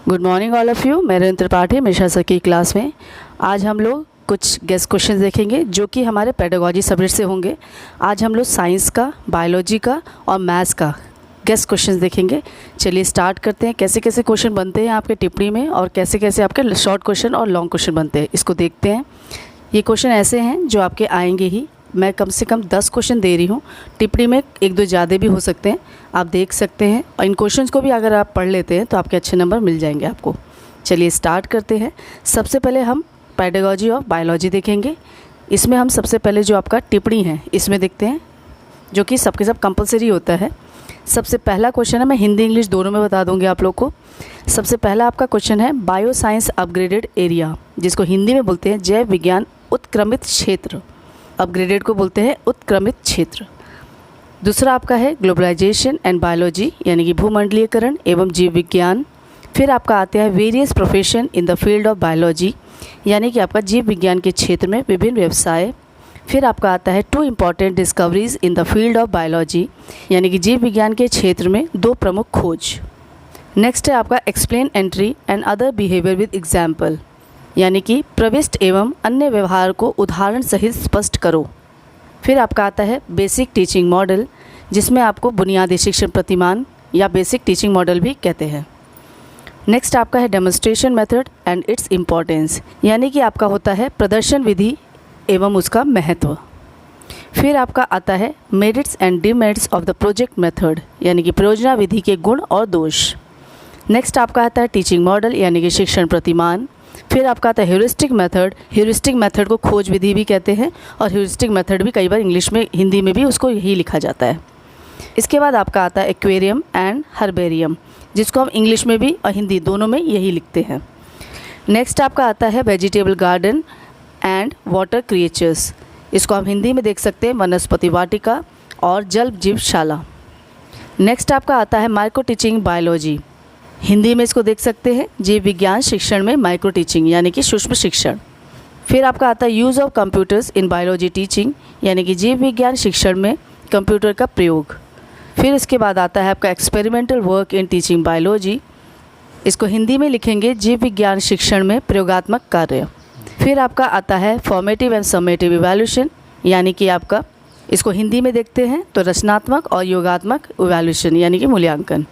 Good morning all of you. मैं Ravindra Tripathi Mishra sir की class में आज हम लोग कुछ गेस्ट क्वेश्चन देखेंगे जो कि हमारे पेडागॉजी सब्जेक्ट से होंगे। आज हम लोग साइंस का, बायोलॉजी का और मैथ्स का गेस्ट क्वेश्चन देखेंगे। चलिए स्टार्ट करते हैं। कैसे कैसे क्वेश्चन बनते हैं आपके टिप्पणी में और कैसे कैसे आपके शॉर्ट क्वेश्चन और लॉन्ग क्वेश्चन बनते हैं, इसको देखते हैं। ये क्वेश्चन ऐसे हैं जो आपके आएंगे ही। मैं कम से कम 10 क्वेश्चन दे रही हूँ, टिप्पणी में एक दो ज़्यादा भी हो सकते हैं, आप देख सकते हैं। और इन क्वेश्चंस को भी अगर आप पढ़ लेते हैं तो आपके अच्छे नंबर मिल जाएंगे आपको। चलिए स्टार्ट करते हैं। सबसे पहले हम पेडागॉजी और बायोलॉजी देखेंगे। इसमें हम सबसे पहले जो आपका टिप्पणी है इसमें देखते हैं, जो कि सबके सब कंपलसरी होता है। सबसे पहला क्वेश्चन है, मैं हिंदी इंग्लिश दोनों में बता दूंगी आप लोग को। सबसे पहला आपका क्वेश्चन है बायो साइंस अपग्रेडेड एरिया, जिसको हिंदी में बोलते हैं जैव विज्ञान उत्क्रमित क्षेत्र। अपग्रेडेड को बोलते हैं उत्क्रमित क्षेत्र। दूसरा आपका है ग्लोबलाइजेशन एंड बायोलॉजी, यानी कि भूमंडलीयकरण एवं जीव विज्ञान। फिर आपका आता है various profession in the field of biology, यानी कि आपका जीव विज्ञान के क्षेत्र में विभिन्न व्यवसाय। फिर आपका आता है 2 important discoveries in the field of biology, यानी कि जीव विज्ञान के क्षेत्र में 2 प्रमुख खोज। नेक्स्ट है आपका explain entry and other behaviour with example, यानी कि प्रविष्ट एवं अन्य व्यवहार को उदाहरण सहित स्पष्ट करो। फिर आपका आता है बेसिक टीचिंग मॉडल, जिसमें आपको बुनियादी शिक्षण प्रतिमान या बेसिक टीचिंग मॉडल भी कहते हैं। नेक्स्ट आपका है demonstration method and it's importance, यानी कि आपका होता है प्रदर्शन विधि एवं उसका महत्व। फिर आपका आता है merits and demerits of the project method, यानी कि परियोजना विधि के गुण और दोष। नेक्स्ट आपका आता है टीचिंग मॉडल, यानी कि शिक्षण प्रतिमान। फिर आपका आता है ह्यूरिस्टिक मेथड। ह्यूरिस्टिक मेथड को खोज विधि भी कहते हैं और ह्यूरिस्टिक मेथड भी कई बार इंग्लिश में, हिंदी में भी उसको यही लिखा जाता है। इसके बाद आपका आता है एक्वेरियम एंड हर्बेरियम, जिसको हम इंग्लिश में भी और हिंदी दोनों में यही लिखते हैं। नेक्स्ट आपका आता है vegetable garden and water creatures, इसको हम हिंदी में देख सकते हैं वनस्पति वाटिका और जल जीवशाला। नेक्स्ट आपका आता है माइक्रो टीचिंग बायोलॉजी, हिंदी में इसको देख सकते हैं जीव विज्ञान शिक्षण में माइक्रो टीचिंग, यानी कि सूक्ष्म शिक्षण। फिर आपका आता है use of computers in biology teaching, यानी कि जीव विज्ञान शिक्षण में कंप्यूटर का प्रयोग। फिर इसके बाद आता है आपका experimental work in teaching biology, इसको हिंदी में लिखेंगे जीव विज्ञान शिक्षण में प्रयोगात्मक कार्य। फिर आपका आता है फॉर्मेटिव एंड समेटिव इवैल्यूएशन, यानी कि आपका इसको हिंदी में देखते हैं तो रचनात्मक और योगात्मक इवैल्यूएशन, यानी कि मूल्यांकन।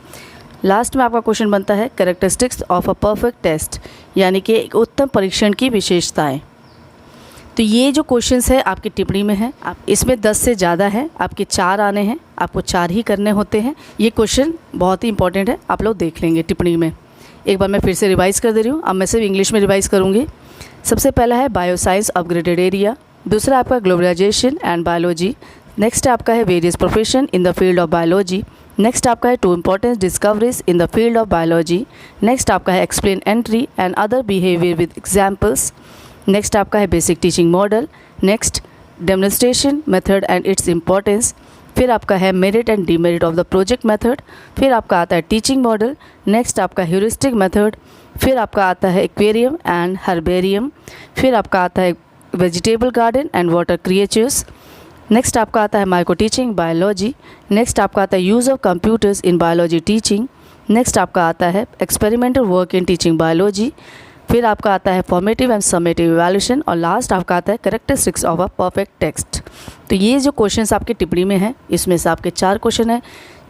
लास्ट में आपका क्वेश्चन बनता है characteristics of a perfect test, यानी कि एक उत्तम परीक्षण की विशेषताएं। तो ये जो क्वेश्चंस है आपकी टिप्पणी में है, आप इसमें 10 से ज़्यादा है, आपके 4 आने हैं, आपको 4 ही करने होते हैं। ये क्वेश्चन बहुत ही इंपॉर्टेंट है, आप लोग देख लेंगे टिप्पणी में। एक बार मैं फिर से रिवाइज़ कर दे रही हूँ, अब मैं सिर्फ इंग्लिश में रिवाइज़ करूँगी। सबसे पहला है बायोसाइंस अपग्रेडेड एरिया। दूसरा आपका ग्लोबलाइजेशन एंड बायोलॉजी। नेक्स्ट आपका है various profession in the field of biology. Next आपका है 2 important discoveries in the field of biology. Next आपका है explain entry and other behaviour with examples. Next आपका है basic teaching model. Next demonstration method and it's importance. फिर आपका है merit and demerit of the project method. फिर आपका आता है टीचिंग मॉडल। नेक्स्ट आपका ह्यूरिस्टिक मेथड। फिर आपका आता है एक्वेरियम एंड हर्बेरियम। फिर आपका आता है vegetable garden and water creatures. Next आपका आता है माइक्रो टीचिंग बायोलॉजी। नेक्स्ट आपका आता है use of computers in biology teaching. Next आपका आता है experimental work in teaching biology. फिर आपका आता है फॉर्मेटिव एंड समेटिव इवैल्यूएशन और लास्ट आपका आता है characteristics of a perfect text. तो ये जो क्वेश्चंस आपके टिप्पणी में हैं, इसमें से आपके 4 क्वेश्चन हैं।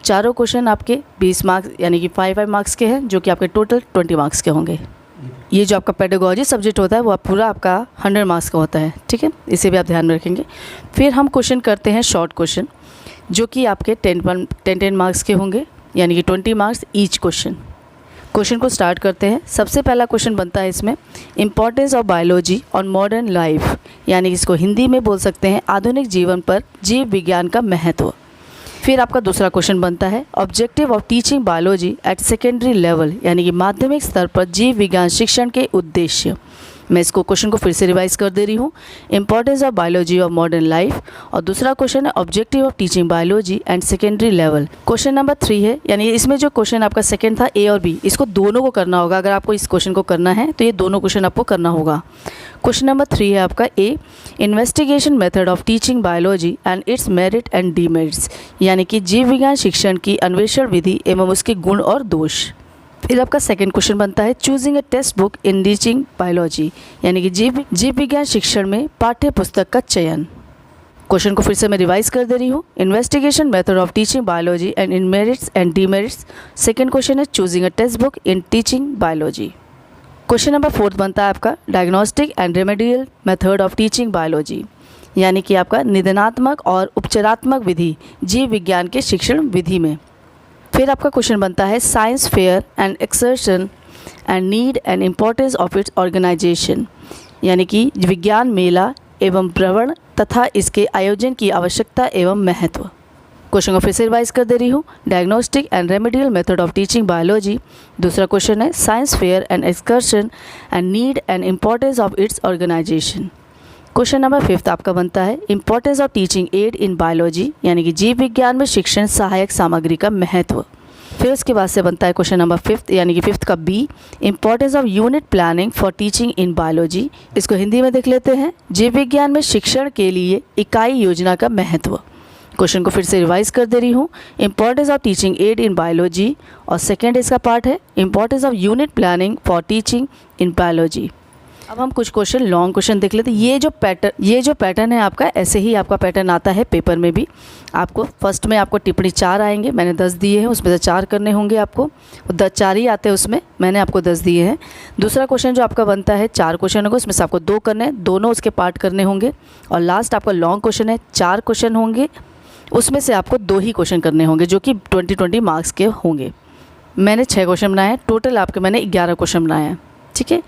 चारों क्वेश्चन आपके 20 मार्क्स यानी कि 5 मार्क्स के हैं, जो कि आपके टोटल 20 मार्क्स के होंगे। ये जो आपका पेडागॉजी सब्जेक्ट होता है वो पूरा आपका 100 मार्क्स का होता है, ठीक है, इसे भी आप ध्यान में रखेंगे। फिर हम क्वेश्चन करते हैं शॉर्ट क्वेश्चन, जो कि आपके 10 मार्क्स के होंगे, यानी कि 20 मार्क्स ईच क्वेश्चन। क्वेश्चन को स्टार्ट करते हैं। सबसे पहला क्वेश्चन बनता है इसमें importance of biology on modern life, यानी कि इसको हिंदी में बोल सकते हैं आधुनिक जीवन पर जीव विज्ञान का महत्व। फिर आपका दूसरा क्वेश्चन बनता है objective of teaching biology eight secondary level, यानी कि माध्यमिक स्तर पर जीव विज्ञान शिक्षण के उद्देश्य। मैं इसको क्वेश्चन को फिर से रिवाइज कर दे रही हूँ, importance of biology of modern life. और दूसरा क्वेश्चन है objective of teaching biology and secondary level. Question number 3 है, यानी इसमें जो क्वेश्चन आपका सेकंड था ए और बी, इसको दोनों को करना होगा। अगर आपको इस क्वेश्चन को करना है तो ये दोनों क्वेश्चन आपको करना होगा। क्वेश्चन नंबर 3 है आपका A, investigation method of teaching biology and its merit and demerits, यानी कि जीव विज्ञान शिक्षण की अन्वेषण विधि एवं उसके गुण और दोष। फिर आपका सेकंड क्वेश्चन बनता है choosing a text book in teaching biology, यानी कि जीव विज्ञान शिक्षण में पाठ्य पुस्तक का चयन। क्वेश्चन को फिर से मैं रिवाइज कर दे रही हूँ। Investigation method of teaching biology and in merits and demerits. Second question है choosing a text book in teaching biology. Question number 4 बनता है आपका diagnostic and remedial method of teaching biology, यानी कि आपका निदानात्मक और उपचारात्मक विधि जीव विज्ञान के शिक्षण विधि में। फिर आपका क्वेश्चन बनता है science fair and exertion and need and importance of its organisation, यानी कि विज्ञान मेला एवं भ्रमण तथा इसके आयोजन की आवश्यकता एवं महत्व। क्वेश्चन को फिर से रिवाइज कर दे रही हूँ। Diagnostic and remedial method of teaching biology. दूसरा क्वेश्चन है science fair and excursion and need and importance of its organisation. Question number 5 आपका बनता है importance of teaching aid in biology, यानी कि जीव विज्ञान में शिक्षण सहायक सामग्री का महत्व। फिर उसके बाद से बनता है क्वेश्चन नंबर 5 यानी कि 5th का B, importance of unit planning for teaching in biology. इसको हिंदी में देख लेते हैं, जीव विज्ञान में शिक्षण के लिए इकाई योजना का महत्व। क्वेश्चन को फिर से रिवाइज कर दे रही हूँ। Importance of teaching aid in biology और सेकेंड इसका पार्ट है importance of unit planning for teaching in biology. अब हम कुछ क्वेश्चन लॉन्ग क्वेश्चन देख लेते हैं। ये जो पैटर्न है आपका, ऐसे ही आपका पैटर्न आता है पेपर में भी। आपको फर्स्ट में आपको टिप्पणी 4 आएंगे, मैंने 10 दिए हैं, उसमें से 4 करने होंगे आपको। 4 ही आते हैं उसमें, मैंने आपको 10 दिए हैं। दूसरा क्वेश्चन जो आपका बनता है 4 क्वेश्चन होगा, उसमें से आपको 2 करने हैं, दोनों उसके पार्ट करने होंगे। और लास्ट आपका लॉन्ग क्वेश्चन है, 4 क्वेश्चन होंगे, उसमें से आपको 2 ही क्वेश्चन करने होंगे जो कि 20-20 मार्क्स के होंगे। मैंने 6 क्वेश्चन बनाए हैं, टोटल आपके मैंने 11 क्वेश्चन बनाए हैं। ठीक है,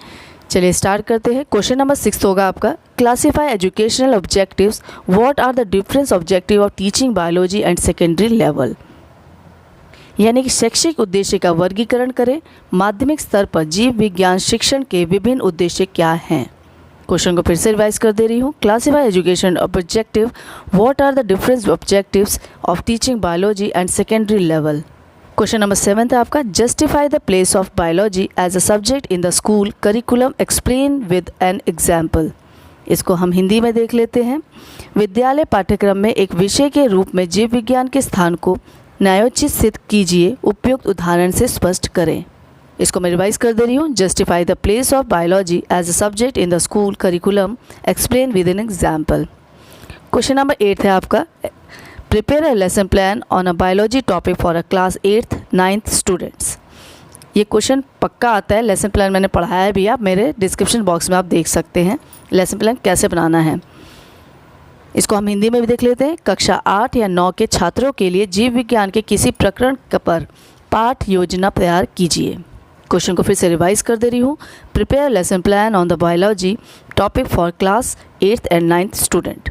चलिए स्टार्ट करते हैं। क्वेश्चन नंबर 6 होगा आपका classify educational objectives, what are the difference objective of teaching biology and secondary level, यानी कि शैक्षिक उद्देश्य का वर्गीकरण करें। माध्यमिक स्तर पर जीव विज्ञान शिक्षण के विभिन्न उद्देश्य क्या हैं। क्वेश्चन को फिर से रिवाइज कर दे रही हूँ। Classify education objective, what are the difference objectives of teaching biology and secondary level. Question number 7 है आपका justify the place of biology as a subject in the school curriculum, explain with an example. इसको हम हिंदी में देख लेते हैं। विद्यालय पाठ्यक्रम में एक विषय के रूप में जीव विज्ञान के स्थान को न्यायोचित सिद्ध कीजिए, उपयुक्त उदाहरण से स्पष्ट करें। इसको मैं रिवाइज कर दे रही हूँ। Justify the place of biology as a subject in the school curriculum, explain with an example. Question number 8 है आपका prepare a lesson plan on a biology topic for a class 8th 9th students. ये question पक्का आता है, lesson plan मैंने पढ़ाया है भी, आप मेरे डिस्क्रिप्शन बॉक्स में आप देख सकते हैं लेसन प्लान कैसे बनाना है। इसको हम हिंदी में भी देख लेते हैं। कक्षा 8 या 9 के छात्रों के लिए जीव विज्ञान के किसी प्रकरण पर पाठ योजना तैयार कीजिए। क्वेश्चन को फिर से रिवाइज कर दे रही हूँ। Prepare lesson plan on the biology topic for class 8th and 9th student.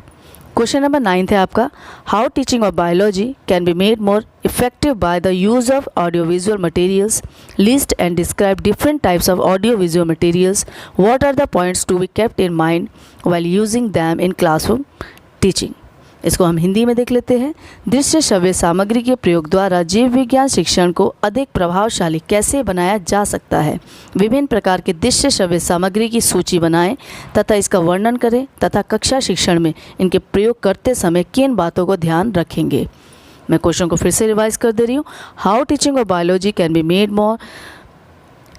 Question number 9 है आपका how teaching of biology can be made more effective by the use of audio visual materials, list and describe different types of audio visual materials, what are the points to be kept in mind while using them in classroom teaching. इसको हम हिंदी में देख लेते हैं। दृश्य श्रव्य सामग्री के प्रयोग द्वारा जीव विज्ञान शिक्षण को अधिक प्रभावशाली कैसे बनाया जा सकता है। विभिन्न प्रकार के दृश्य श्रव्य सामग्री की सूची बनाएं तथा इसका वर्णन करें तथा कक्षा शिक्षण में इनके प्रयोग करते समय किन बातों को ध्यान रखेंगे। मैं क्वेश्चन को फिर से रिवाइज कर दे रही हूँ। How teaching of biology can be made more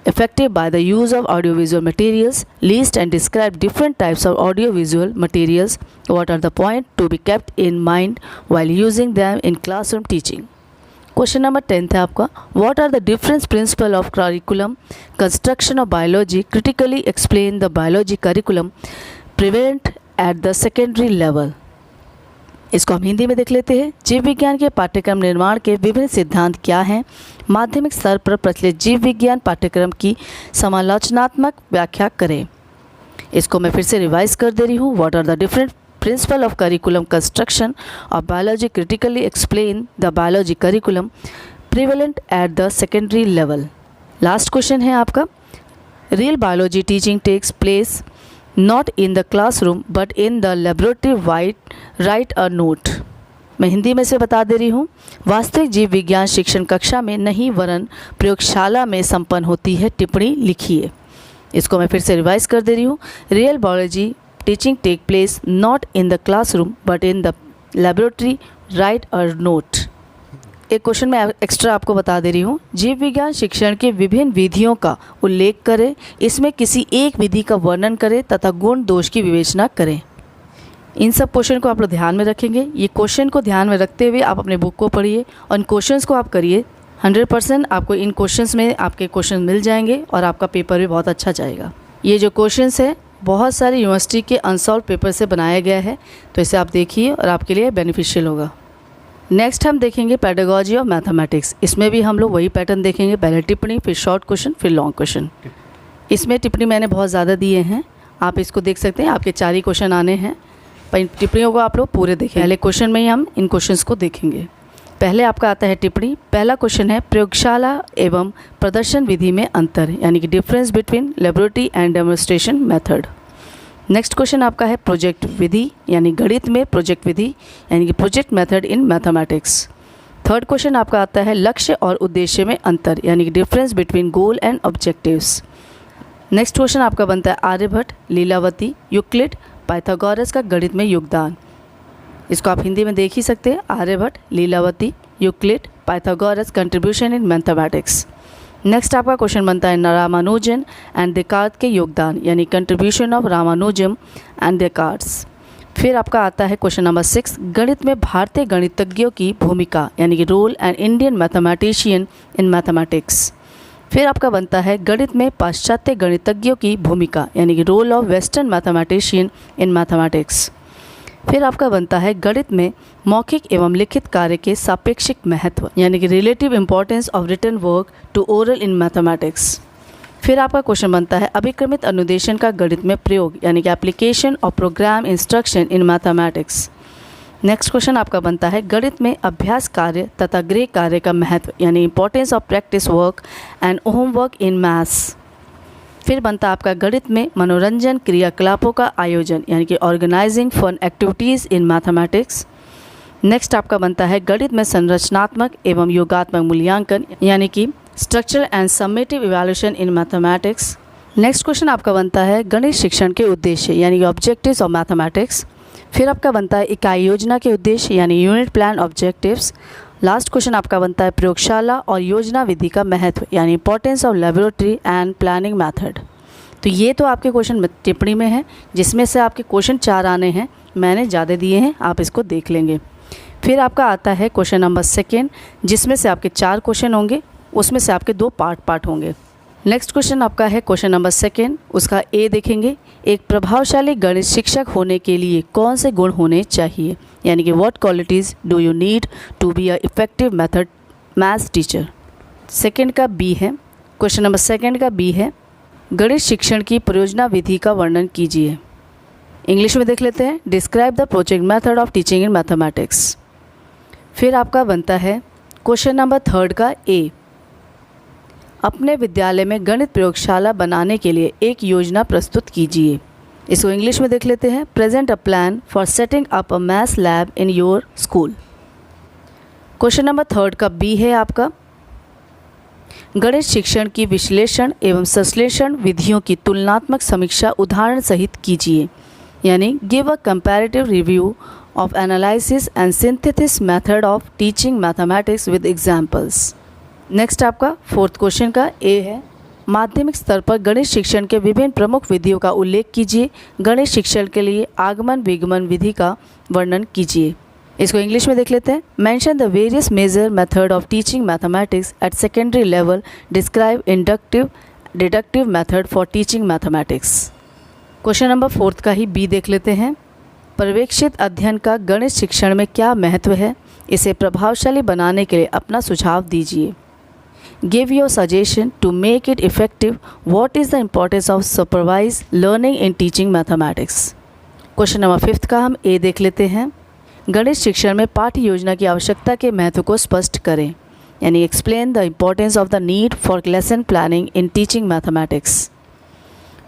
effective by the use of audiovisual materials, list and describe different types of audiovisual materials, what are the points to be kept in mind while using them in classroom teaching. Question number 10 है आपका what are the different principles of curriculum construction of biology, critically explain the biology curriculum prevalent at the secondary level. इसको हम हिंदी में देख लेते हैं। जीव विज्ञान के पाठ्यक्रम निर्माण के विभिन्न सिद्धांत क्या हैं। माध्यमिक स्तर पर प्रचलित जीव विज्ञान पाठ्यक्रम की समालोचनात्मक व्याख्या करें। इसको मैं फिर से रिवाइज कर दे रही हूँ। What are the different principle of curriculum construction of biology, critically explain the biology curriculum prevalent at the secondary level. Last question है आपका real biology teaching takes place not in the classroom but in the laboratory, write a note. मैं हिंदी में से बता दे रही हूँ। वास्तविक जीव विज्ञान शिक्षण कक्षा में नहीं वरन प्रयोगशाला में संपन्न होती है, टिप्पणी लिखिए। इसको मैं फिर से रिवाइज कर दे रही हूँ। Real biology teaching take place not in the classroom but in the laboratory, write a note. एक क्वेश्चन मैं एक्स्ट्रा आपको बता दे रही हूँ। जीव विज्ञान शिक्षण के विभिन्न विधियों का उल्लेख करें, इसमें किसी एक विधि का वर्णन करें तथा गुण दोष की विवेचना करें। इन सब क्वेश्चन को आप लोग ध्यान में रखेंगे। ये क्वेश्चन को ध्यान में रखते हुए आप अपने बुक को पढ़िए और इन क्वेश्चंस को आप करिए। 100% आपको इन क्वेश्चंस में आपके क्वेश्चन मिल जाएंगे और आपका पेपर भी बहुत अच्छा जाएगा। ये जो क्वेश्चंस है बहुत सारी यूनिवर्सिटी के अनसॉल्व पेपर से बनाया गया है, तो इसे आप देखिए और आपके लिए बेनिफिशियल होगा। नेक्स्ट हम देखेंगे पेडागॉजी ऑफ मैथमेटिक्स। इसमें भी हम लोग वही पैटर्न देखेंगे, पहले टिप्पणी, फिर शॉर्ट क्वेश्चन, फिर लॉन्ग क्वेश्चन। इसमें टिप्पणी मैंने बहुत ज़्यादा दिए हैं, आप इसको देख सकते हैं। आपके 4 ही क्वेश्चन आने हैं, पर इन टिप्पणियों को आप लोग पूरे देखें। पहले क्वेश्चन में ही हम इन क्वेश्चंस को देखेंगे। पहले आपका आता है टिप्पणी। पहला क्वेश्चन है प्रयोगशाला एवं प्रदर्शन विधि में अंतर, यानी कि difference between laboratory and demonstration method. Next question आपका है प्रोजेक्ट विधि, यानी गणित में प्रोजेक्ट विधि, यानी कि project method in mathematics. Third question आपका आता है लक्ष्य और उद्देश्य में अंतर, यानी कि difference between goal and objectives. Next question आपका बनता है आर्यभट्ट, लीलावती, यूक्लिड, पाइथागोरस का गणित में योगदान। इसको आप हिंदी में देख ही सकते हैं, Aryabhata, Lilavati, Euclid, Pythagoras contribution in mathematics. Next आपका क्वेश्चन बनता है रामानुजन एंड डेकार्ट के योगदान, यानी contribution of Ramanujam and Descartes. फिर आपका आता है क्वेश्चन नंबर 6 गणित में भारतीय गणितज्ञों की भूमिका, यानी कि role and Indian mathematician in mathematics. फिर आपका बनता है गणित में पाश्चात्य गणितज्ञों की भूमिका, यानी कि role of western mathematician in mathematics. फिर आपका बनता है गणित में मौखिक एवं लिखित कार्य के सापेक्षिक महत्व, यानी कि relative importance of written work to oral in mathematics. फिर आपका क्वेश्चन बनता है अभिक्रमित अनुदेशन का गणित में प्रयोग, यानी कि application of programme instruction in mathematics. Next question आपका बनता है गणित में अभ्यास कार्य तथा गृह कार्य का महत्व, यानी importance of practice work and homework in maths. फिर बनता है आपका गणित में मनोरंजन क्रियाकलापों का आयोजन, यानी कि organising fun activities in mathematics. Next आपका बनता है गणित में संरचनात्मक एवं योगात्मक मूल्यांकन, यानी कि structural and summative evaluation in mathematics. Next question आपका बनता है गणित शिक्षण के उद्देश्य, यानी कि ऑब्जेक्टिव्स ऑफ मैथमेटिक्स। फिर आपका बनता है इकाई योजना के उद्देश्य, यानी unit plan objectives. Last question आपका बनता है प्रयोगशाला और योजना विधि का महत्व, यानी importance of laboratory and planning method. तो ये तो आपके क्वेश्चन टिप्पणी में है, जिसमें से आपके क्वेश्चन 4 आने हैं, मैंने ज़्यादा दिए हैं, आप इसको देख लेंगे। फिर आपका आता है क्वेश्चन नंबर 2, जिसमें से आपके 4 क्वेश्चन होंगे, उसमें से आपके 2 पार्ट होंगे। नेक्स्ट क्वेश्चन आपका है क्वेश्चन नंबर 2, उसका ए देखेंगे। एक प्रभावशाली गणित शिक्षक होने के लिए कौन से गुण होने चाहिए, यानी कि what qualities do you need to be a effective method maths teacher. Second का बी है, क्वेश्चन नंबर 2 का बी है गणित शिक्षण की परियोजना विधि का वर्णन कीजिए। इंग्लिश में देख लेते हैं, describe the project method of teaching in mathematics. फिर आपका बनता है क्वेश्चन नंबर 3 का ए, अपने विद्यालय में गणित प्रयोगशाला बनाने के लिए एक योजना प्रस्तुत कीजिए। इसको इंग्लिश में देख लेते हैं, present a plan for setting up a maths lab in your school. Question number 3 का बी है आपका गणित शिक्षण की विश्लेषण एवं संश्लेषण विधियों की तुलनात्मक समीक्षा उदाहरण सहित कीजिए, यानी give a comparative review of analysis and synthesis method of teaching mathematics with examples. Next आपका 4th क्वेश्चन का ए है, माध्यमिक स्तर पर गणित शिक्षण के विभिन्न प्रमुख विधियों का उल्लेख कीजिए। गणित शिक्षण के लिए आगमन विगमन विधि का वर्णन कीजिए। इसको इंग्लिश में देख लेते हैं, mention the various major method of teaching mathematics at secondary level, describe inductive deductive method for teaching mathematics. Question number 4 का ही बी देख लेते हैं, पर्यवेक्षित अध्ययन का गणित शिक्षण में क्या महत्व है, इसे प्रभावशाली बनाने के लिए अपना सुझाव दीजिए। Give your suggestion to make it effective. What is the importance of supervised learning in teaching mathematics? Question number 5 का हम ए देख लेते हैं, गणित शिक्षण में पाठ्य योजना की आवश्यकता के महत्व को स्पष्ट करें, यानी explain the importance of the need for lesson planning in teaching mathematics.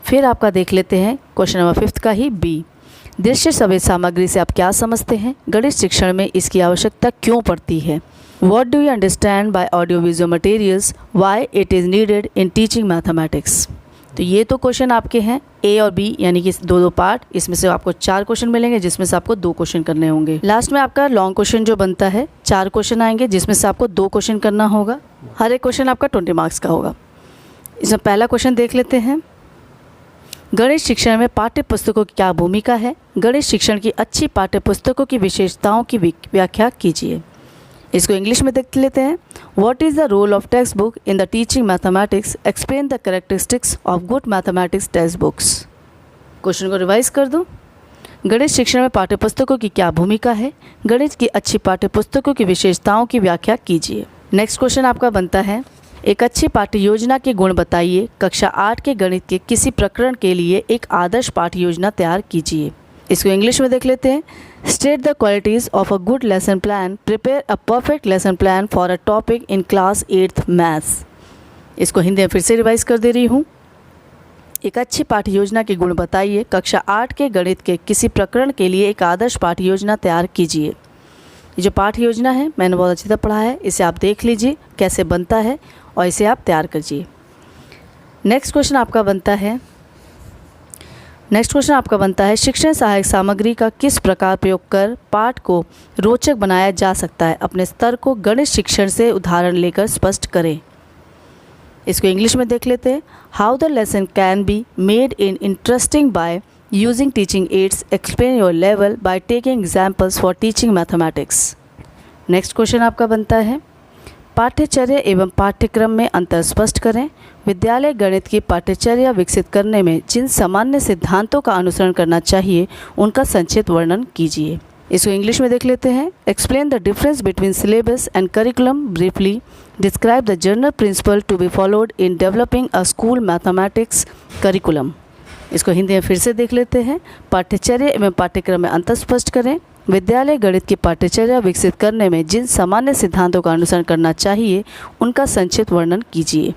फिर आपका देख लेते हैं क्वेश्चन नंबर 5 का ही बी, दृश्य श्रव्य सामग्री से आप क्या समझते हैं, गणित शिक्षण में इसकी आवश्यकता क्यों पड़ती है। What do you understand by audiovisual materials? Why it is needed in teaching mathematics? तो ये तो क्वेश्चन आपके हैं ए और बी, यानी कि दो दो पार्ट। इसमें से आपको 4 क्वेश्चन मिलेंगे, जिसमें से आपको 2 क्वेश्चन करने होंगे। लास्ट में आपका लॉन्ग क्वेश्चन जो बनता है, 4 क्वेश्चन आएंगे, जिसमें से आपको 2 क्वेश्चन करना होगा। हर एक क्वेश्चन आपका 20 मार्क्स का होगा। इसमें पहला क्वेश्चन देख लेते हैं। गणित शिक्षण में पाठ्य पुस्तकों की क्या भूमिका है? गणित शिक्षण की अच्छी पाठ्य पुस्तकों की विशेषताओं की व्याख्या कीजिए। इसको इंग्लिश में देख लेते हैं। What is the role of text book in the teaching mathematics? Explain the characteristics of good mathematics text books. Question को रिवाइज कर दूं। गणित शिक्षण में पाठ्य पुस्तकों की क्या भूमिका है? गणित की अच्छी पाठ्य पुस्तकों की विशेषताओं की व्याख्या कीजिए। नेक्स्ट क्वेश्चन आपका बनता है, एक अच्छी पाठ्य योजना के गुण बताइए। कक्षा 8 के गणित के किसी प्रकरण के लिए एक आदर्श पाठ्य योजना तैयार कीजिए। इसको इंग्लिश में देख लेते हैं। State the qualities of a good lesson plan. Prepare a perfect lesson plan for a topic in class 8th maths. इसको हिंदी में फिर से रिवाइज कर दे रही हूँ। एक अच्छी पाठ्य योजना के गुण बताइए। कक्षा 8 के गणित के किसी प्रकरण के लिए एक आदर्श पाठ्य योजना तैयार कीजिए। ये जो पाठ्य योजना है मैंने बहुत अच्छी तरह पढ़ा है, इसे आप देख लीजिए कैसे बनता है और इसे आप तैयार कीजिए। नेक्स्ट क्वेश्चन आपका बनता है शिक्षण सहायक सामग्री का किस प्रकार प्रयोग कर पाठ को रोचक बनाया जा सकता है? अपने स्तर को गणित शिक्षण से उदाहरण लेकर स्पष्ट करें। इसको इंग्लिश में देख लेते हैं। How the lesson can be made in interesting by using teaching ads. Explain your level by taking examples for teaching mathematics. Next question आपका बनता है, पाठ्यचर्या एवं पाठ्यक्रम में अंतर स्पष्ट करें। विद्यालय गणित की पाठ्यचर्या विकसित करने में जिन सामान्य सिद्धांतों का अनुसरण करना चाहिए उनका संक्षिप्त वर्णन कीजिए। इसको इंग्लिश में देख लेते हैं। Explain the difference between syllabus and curriculum briefly. Describe the general principle to be followed in developing a school mathematics curriculum. इसको हिंदी में फिर से देख लेते हैं। पाठ्यचर्या एवं पाठ्यक्रम में अंतर स्पष्ट करें। विद्यालय गणित की पाठ्यचर्या विकसित करने में जिन सामान्य सिद्धांतों का अनुसरण करना चाहिए उनका संक्षिप्त वर्णन कीजिए।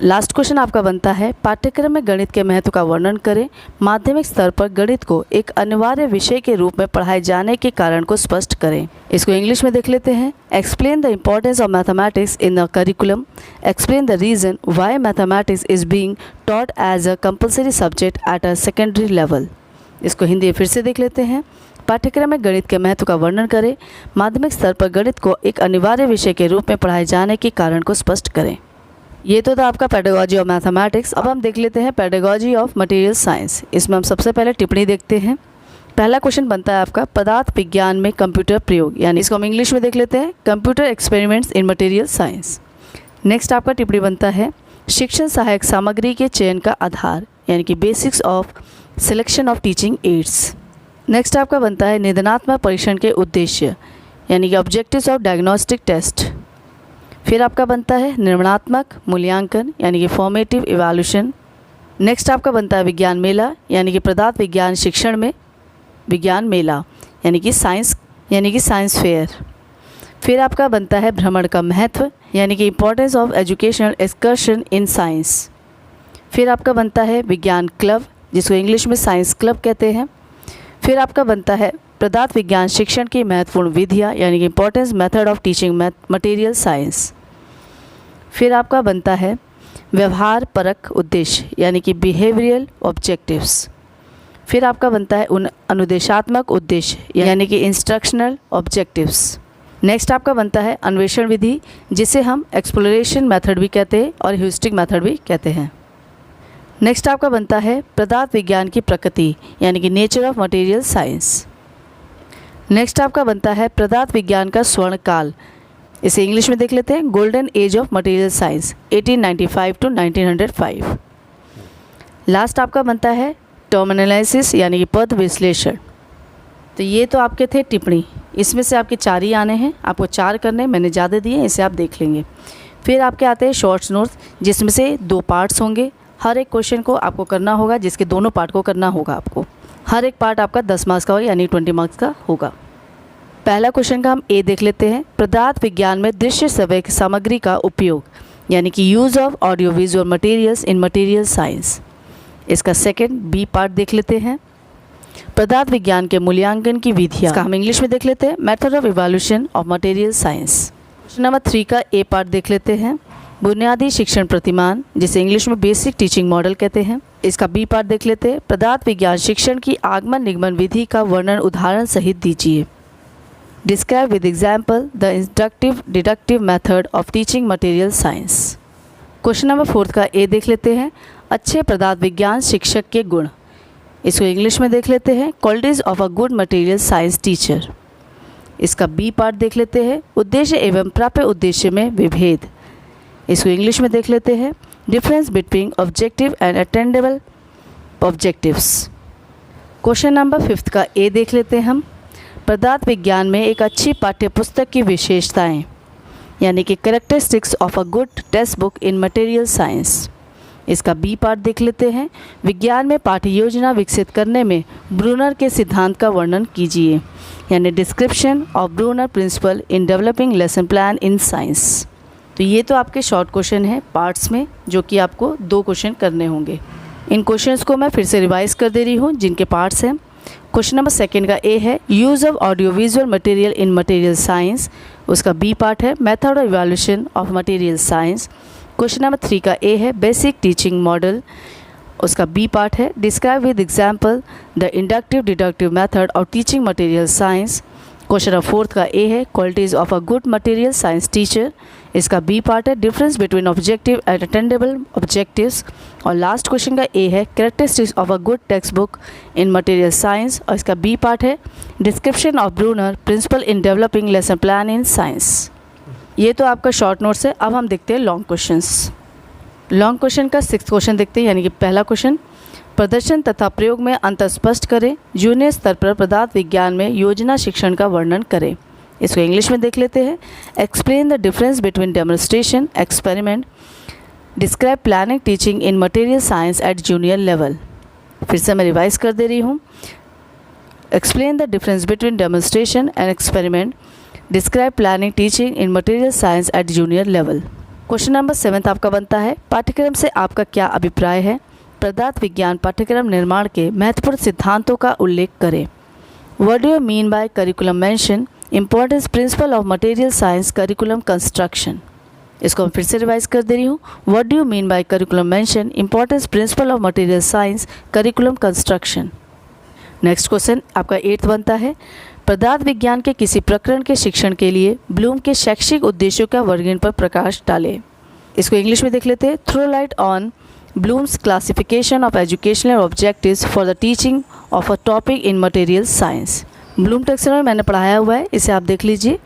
लास्ट क्वेश्चन आपका बनता है, पाठ्यक्रम में गणित के महत्व का वर्णन करें। माध्यमिक स्तर पर गणित को एक अनिवार्य विषय के रूप में पढ़ाए जाने के कारण को स्पष्ट करें। इसको इंग्लिश में देख लेते हैं। Explain the importance of mathematics in the curriculum. Explain the reason why mathematics is being taught as a compulsory subject at a secondary level. इसको हिंदी में फिर से देख लेते हैं। पाठ्यक्रम में गणित के महत्व का वर्णन करें। माध्यमिक स्तर पर गणित को एक अनिवार्य विषय के रूप में पढ़ाए जाने के कारण को स्पष्ट करें। ये तो था आपका पेडागॉजी ऑफ मैथमेटिक्स। अब हम देख लेते हैं पेडागॉजी ऑफ मटेरियल साइंस। इसमें हम सबसे पहले टिप्पणी देखते हैं। पहला क्वेश्चन बनता है आपका, पदार्थ विज्ञान में कंप्यूटर प्रयोग, यानी इसको हम इंग्लिश में देख लेते हैं, computer experiments in material science. Next आपका टिप्पणी बनता है, शिक्षण सहायक सामग्री के चयन का आधार, यानी कि basics of selection of teaching ads. Next आपका बनता है, निदानात्मक परीक्षण के उद्देश्य, यानी कि ऑब्जेक्टिव्स ऑफ डायग्नोस्टिक टेस्ट। फिर आपका बनता है निर्माणात्मक मूल्यांकन, यानी कि फॉर्मेटिव इवैल्यूएशन। नेक्स्ट आपका बनता है विज्ञान मेला, यानी कि पदार्थ विज्ञान शिक्षण में विज्ञान मेला, यानी कि साइंस फेयर। फिर आपका बनता है भ्रमण का महत्व, यानी कि importance of educational excursion in science. फिर आपका बनता है विज्ञान क्लब, जिसको इंग्लिश में साइंस क्लब कहते हैं। फिर आपका बनता है पदार्थ विज्ञान शिक्षण की महत्वपूर्ण विधियाँ, यानी कि importance method of teaching material science. फिर आपका बनता है व्यवहार परक उद्देश्य, यानी कि बिहेवियरल ऑब्जेक्टिव्स। फिर आपका बनता है अनुदेशात्मक उद्देश्य, यानी कि इंस्ट्रक्शनल ऑब्जेक्टिव्स। नेक्स्ट आपका बनता है अन्वेषण विधि, जिसे हम एक्सप्लोरेशन मेथड भी कहते हैं और ह्यूरिस्टिक मेथड भी कहते हैं। नेक्स्ट आपका बनता है पदार्थ विज्ञान की प्रकृति, यानी कि nature of material science. Next आपका बनता है पदार्थ विज्ञान का स्वर्ण काल, इसे इंग्लिश में देख लेते हैं, golden age of material science 1895 to 1905। Last आपका बनता है टर्म एनालिसिस, यानी कि पद विश्लेषण। तो ये तो आपके थे टिप्पणी, इसमें से आपके 4 ही आने हैं, आपको 4 करने, मैंने ज़्यादा दिए, इसे आप देख लेंगे। फिर आपके आते हैं शॉर्ट्स नोट्स, जिसमें से 2 पार्ट्स होंगे। हर एक क्वेश्चन को आपको करना होगा, जिसके दोनों पार्ट को करना होगा आपको। हर एक पार्ट आपका 10 मार्क्स का होगा, यानी 20 मार्क्स का होगा। पहला क्वेश्चन का हम ए देख लेते हैं, पदार्थ विज्ञान में दृश्य श्रव्य सामग्री का उपयोग, यानी कि use of audio visual materials in material science. इसका सेकंड बी पार्ट देख लेते हैं, पदार्थ विज्ञान के मूल्यांकन की विधियाँ, इसका हम इंग्लिश में देख लेते हैं, method of evaluation of material science. Question number 3 का ए पार्ट देख लेते हैं, बुनियादी शिक्षण प्रतिमान, जिसे इंग्लिश में बेसिक टीचिंग मॉडल कहते हैं। इसका बी पार्ट देख लेते हैं। पदार्थ विज्ञान शिक्षण की आगमन निगमन विधि का वर्णन उदाहरण सहित दीजिए। Describe with example the inductive deductive method of teaching material science. Question number 4 का ए देख लेते हैं। अच्छे पदार्थ विज्ञान शिक्षक के गुण। इसको इंग्लिश में देख लेते हैं। Qualities of a good material science teacher. इसका बी पार्ट देख लेते हैं। उद्देश्य एवं प्राप्य उद्देश्य में विभेद। इसको इंग्लिश में देख लेते हैं। Difference between objective and attainable objectives. Question number 5 का ए देख लेते हैं हम। पदार्थ विज्ञान में एक अच्छी पाठ्यपुस्तक की विशेषताएं, यानी कि characteristics of a good text book in material science. इसका बी पार्ट देख लेते हैं। विज्ञान में पाठ्य योजना विकसित करने में ब्रूनर के सिद्धांत का वर्णन कीजिए, यानी description of Bruner principle in developing lesson plan in science. तो ये तो आपके शॉर्ट क्वेश्चन हैं पार्ट्स में, जो कि आपको 2 क्वेश्चन करने होंगे। इन क्वेश्चंस को मैं फिर से रिवाइज कर दे रही हूँ, जिनके पार्ट्स हैं। क्वेश्चन नंबर 2 का ए है use of audio visual material in material science. उसका बी पार्ट है method of evaluation of material science. Question number 3 का ए है बेसिक टीचिंग मॉडल। उसका बी पार्ट है describe with example the inductive deductive method of teaching material science. Question number 4 का A है qualities of a good material science teacher. इसका B part है difference between objective and attainable objectives. और last question का A है characteristics of a good text book in material science. और इसका B part है description of Bruner principle in developing lesson plan in science. ये तो आपका शॉर्ट नोट्स है। अब हम देखते हैं लॉन्ग क्वेश्चंस। लॉन्ग क्वेश्चन का 6th क्वेश्चन देखते हैं, यानी कि पहला क्वेश्चन, प्रदर्शन तथा प्रयोग में अंतर स्पष्ट करें। जूनियर स्तर पर पदार्थ विज्ञान में योजना शिक्षण का वर्णन करें। इसको इंग्लिश में देख लेते हैं। Explain the difference between demonstration experiment. Describe planning teaching in material science at junior level. फिर से मैं रिवाइज कर दे रही हूँ। Explain the difference between demonstration and experiment. Describe planning teaching in material science at junior level. Question number 7 आपका बनता है पाठ्यक्रम से आपका क्या अभिप्राय है। पदार्थ विज्ञान पाठ्यक्रम निर्माण के महत्वपूर्ण सिद्धांतों का उल्लेख करें। What do you mean by curriculum mention importance principle of material science curriculum construction. इसको मैं फिर से रिवाइज कर दे रही हूँ। What do you mean by curriculum mention importance principle of material science curriculum construction. Next question आपका 8th बनता है पदार्थ विज्ञान के किसी प्रकरण के शिक्षण के लिए ब्लूम के शैक्षिक उद्देश्यों का वर्गीकरण पर प्रकाश डालें। इसको इंग्लिश में देख लेते हैं। Throw light on Bloom's classification of educational objectives for the teaching of a topic in material science. Bloom taxonomy मैंने पढ़ाया हुआ है, इसे आप देख लीजिए,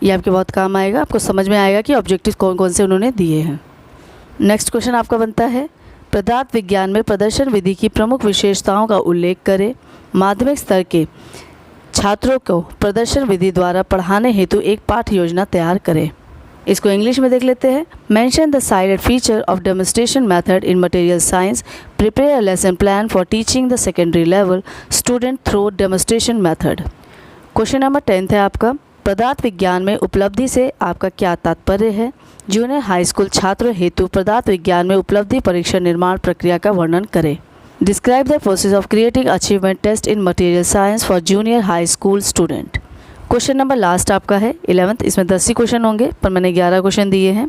ये आपके बहुत काम आएगा। आपको समझ में आएगा कि ऑब्जेक्टिव्स कौन कौन से उन्होंने दिए हैं। नेक्स्ट क्वेश्चन आपका बनता है पदार्थ विज्ञान में प्रदर्शन विधि की प्रमुख विशेषताओं का उल्लेख करें। माध्यमिक स्तर के छात्रों को प्रदर्शन विधि द्वारा पढ़ाने हेतु एक पाठ्य योजना तैयार करें। इसको इंग्लिश में देख लेते हैं। Mention the sided feature of demonstration method in material science. Prepare a lesson plan for teaching the secondary level student through demonstration method. Question number 10 है आपका पदार्थ विज्ञान में उपलब्धि से आपका क्या तात्पर्य है। जूनियर हाई स्कूल छात्रों हेतु पदार्थ विज्ञान में उपलब्धि परीक्षा निर्माण प्रक्रिया का वर्णन करें। Describe the process of creating achievement test in material science for junior high school student. Question number last आपका है 11th। इसमें 10 ही क्वेश्चन होंगे, पर मैंने 11 क्वेश्चन दिए हैं।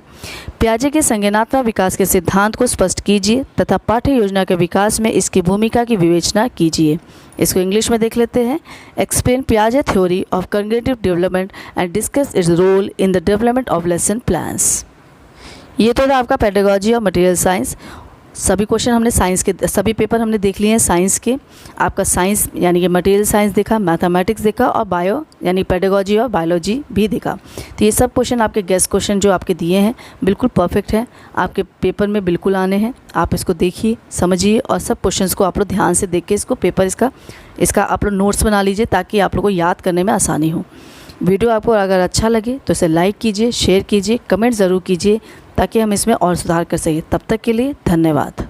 पियाजे के संज्ञानात्मक विकास के सिद्धांत को स्पष्ट कीजिए तथा पाठ्य योजना के विकास में इसकी भूमिका की विवेचना कीजिए। इसको इंग्लिश में देख लेते हैं। एक्सप्लेन पियाजे theory of cognitive development and discuss its role in the development of lesson plans. ये तो था आपका पेडागोजी ऑफ मटेरियल साइंस। सभी क्वेश्चन हमने साइंस के, सभी पेपर हमने देख लिए हैं साइंस के। आपका साइंस यानी कि मटेरियल साइंस देखा, मैथमेटिक्स देखा और बायो यानी पेडागोजी और बायोलॉजी भी देखा। तो ये सब क्वेश्चन आपके गेस्ट क्वेश्चन जो आपके दिए हैं बिल्कुल परफेक्ट हैं, आपके पेपर में बिल्कुल आने हैं। आप इसको देखिए, समझिए और सब क्वेश्चंस को आप लोग ध्यान से देख के इसको पेपर इसका आप लोग नोट्स बना लीजिए ताकि आप लोग को याद करने में आसानी हो। वीडियो आपको अगर अच्छा लगे तो इसे लाइक कीजिए, शेयर कीजिए, कमेंट ज़रूर कीजिए ताकि हम इसमें और सुधार कर सकें। तब तक के लिए धन्यवाद।